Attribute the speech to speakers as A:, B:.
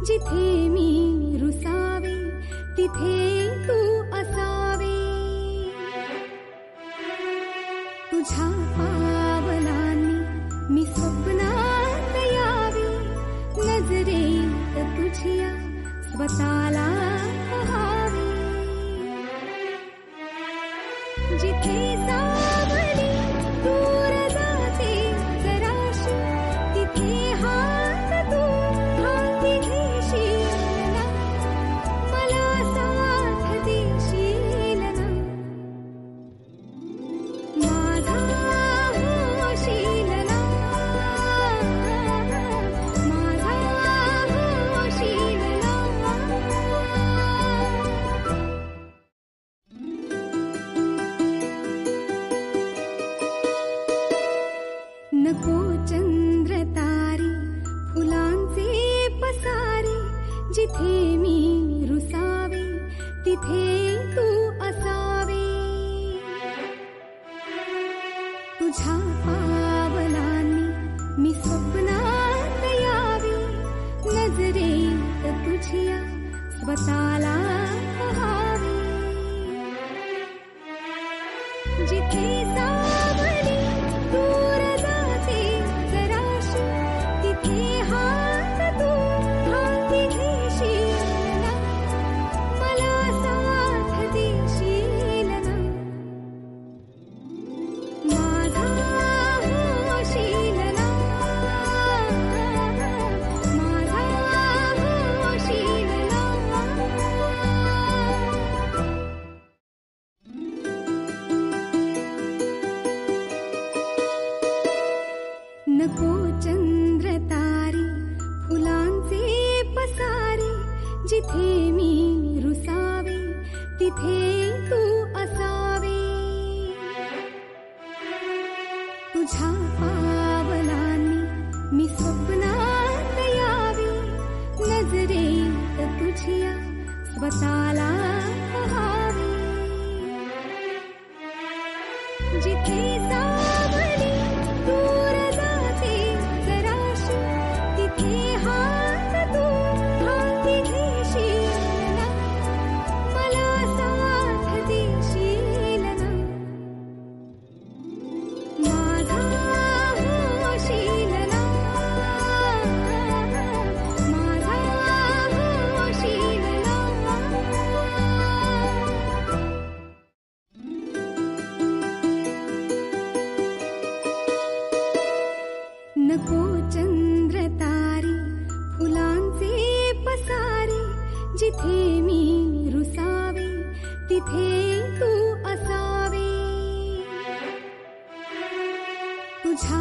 A: जिथे मी रुसावे तिथे तू असावे. तुझ्या पावलांनी मी स्वप्नात यावे, नजरेत तुझ्या स्वतःला पहावे. जिथे सावली दूर जाते जराशी, तिथे हात तू हाती घेशील ना, मला साथ देशील ना. माझा होशील ना, माझा होशील ना. नको चंद्र तारे फुलांचे पसारे, जिथे मी रुसावे तिथे तू असावे. तुझ्या पावलांनी मी स्वप्नात यावे, नजरेत तुझ्या स्वतःला पहावे. जिथे सावली दूर जाते जराशी, तिथे हात तू हाती घेशील ना, मला साथ देशील ना. माझा होशील ना, माझा होशील ना. नको चंद्र तारे फुलांचे पसारे, जिथे मी रुसावे तिथे तू असावे. तुझ्या पावलांनी मी स्वप्नात यावे, नजरेत तुझ्या स्वतःला पहावे. जिथे सावली दूर जाते जराशी, तिथे हात तू हाती घेशील ना, मला साथ देशील ना. माझा होशील ना, माझा होशील ना. नको चंद्र तारे फुलांचे पसारे, जिथे मी रुसावे तिथे तू असावे. तुझ्या